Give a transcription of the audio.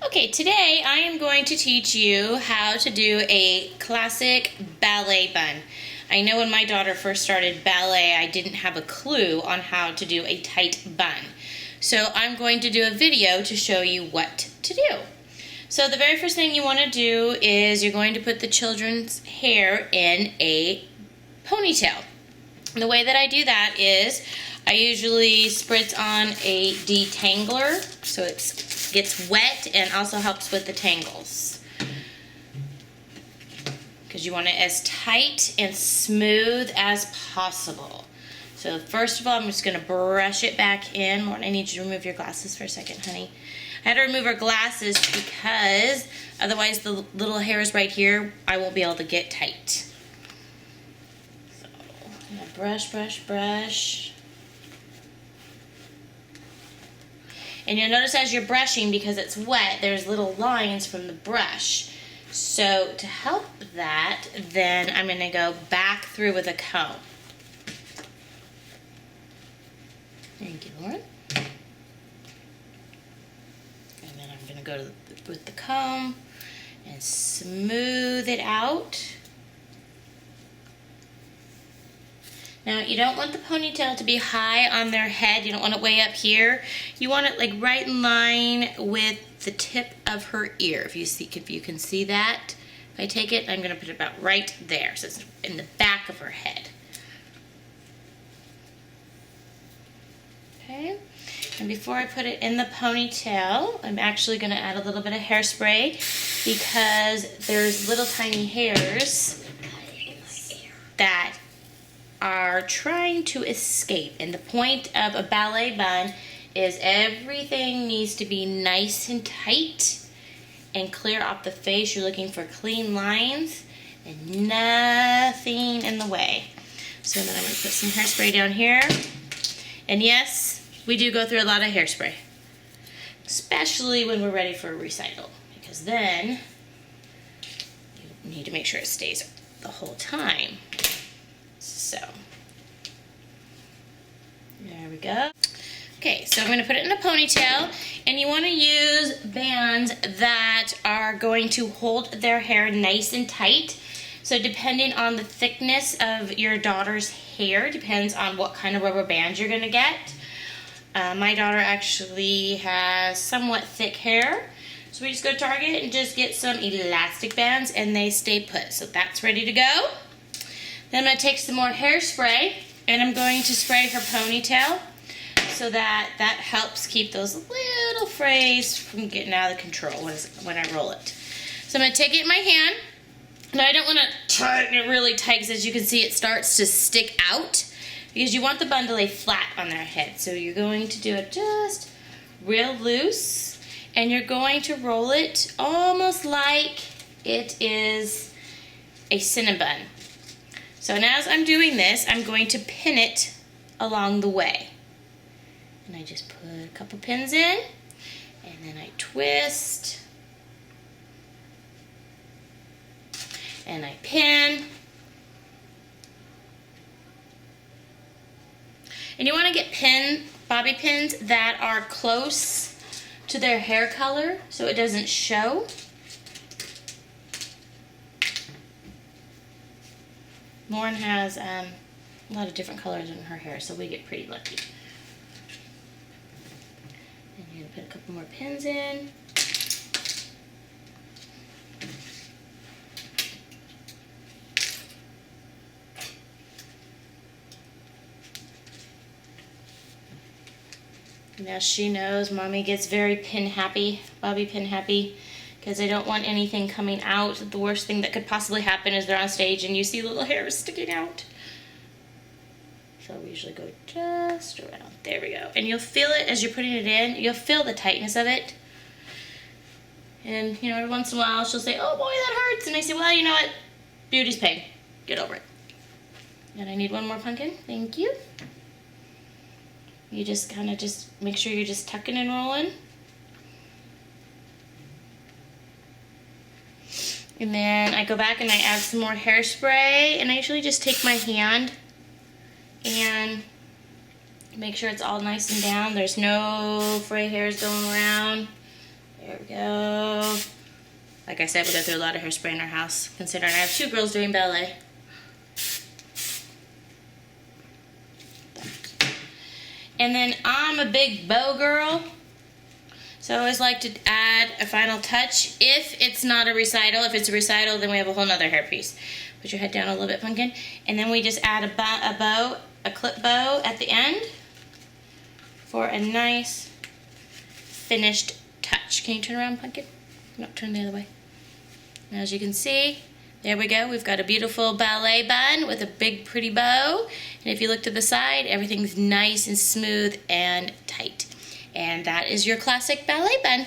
Okay, today I am going to teach you how to do a classic ballet bun. I know when my daughter first started ballet, I didn't have a clue on how to do a tight bun. So I'm going to do a video to show you what to do. So the very first thing you want to do is you're going to put the children's hair in a ponytail. And the way that I do that is I usually spritz on a detangler so it gets wet and also helps with the tangles. Because you want it as tight and smooth as possible. So first of all, I'm just going to brush it back in. Lauren, I need you to remove your glasses for a second, honey. I had to remove her glasses because otherwise the little hairs right here, I won't be able to get tight. So I'm going to brush, brush, brush. And you'll notice as you're brushing, because it's wet, there's little lines from the brush. So to help that, then I'm going to go back through with a comb. Thank you, Lauren. And then I'm going to go with the comb and smooth it out. Now, you don't want the ponytail to be high on their head. You don't want it way up here. You want it like right in line with the tip of her ear. If you can see that. If I take it, I'm going to put it about right there. So it's in the back of her head. Okay. And before I put it in the ponytail, I'm actually going to add a little bit of hairspray because there's little tiny hairs that are trying to escape. And the point of a ballet bun is everything needs to be nice and tight and clear off the face. You're looking for clean lines and nothing in the way. So then I'm going to put some hairspray down here. And yes, we do go through a lot of hairspray, especially when we're ready for a recital, because then you need to make sure it stays the whole time. So, there we go. Okay, so I'm going to put it in a ponytail, and you want to use bands that are going to hold their hair nice and tight. So depending on the thickness of your daughter's hair, depends on what kind of rubber bands you're going to get. My daughter actually has somewhat thick hair, so we just go to Target and just get some elastic bands, and they stay put. So that's ready to go. Then I'm going to take some more hairspray, and I'm going to spray her ponytail so that helps keep those little frays from getting out of control when I roll it. So I'm going to take it in my hand. Now I don't want to tighten it really tight because as you can see it starts to stick out because you want the bun to lay flat on their head. So you're going to do it just real loose, and you're going to roll it almost like it is a cinnamon. So now as I'm doing this, I'm going to pin it along the way. And I just put a couple pins in, and then I twist, and I pin. And you want to get bobby pins that are close to their hair color so it doesn't show. Lauren has a lot of different colors in her hair, so we get pretty lucky. And you're going to put a couple more pins in. Now she knows Mommy gets very pin happy, bobby pin happy, because I don't want anything coming out. The worst thing that could possibly happen is they're on stage and you see little hairs sticking out. So we usually go just around. There we go. And you'll feel it as you're putting it in. You'll feel the tightness of it. And, you know, every once in a while she'll say, "Oh boy, that hurts." And I say, "Well, you know what? Beauty's pain. Get over it." And I need one more pumpkin. Thank you. You just kind of just make sure you're just tucking and rolling. And then I go back and I add some more hairspray, and I usually just take my hand and make sure it's all nice and down. There's no fray hairs going around. There we go. Like I said, we go through a lot of hairspray in our house, considering I have 2 girls doing ballet. And then I'm a big bow girl, so I always like to add a final touch if it's not a recital. If it's a recital, then we have a whole nother hairpiece. Put your head down a little bit, Pumpkin. And then we just add a bow, a clip bow at the end for a nice finished touch. Can you turn around, Pumpkin? No, turn the other way. And as you can see, there we go. We've got a beautiful ballet bun with a big pretty bow. And if you look to the side, everything's nice and smooth and tight. And that is your classic ballet bun.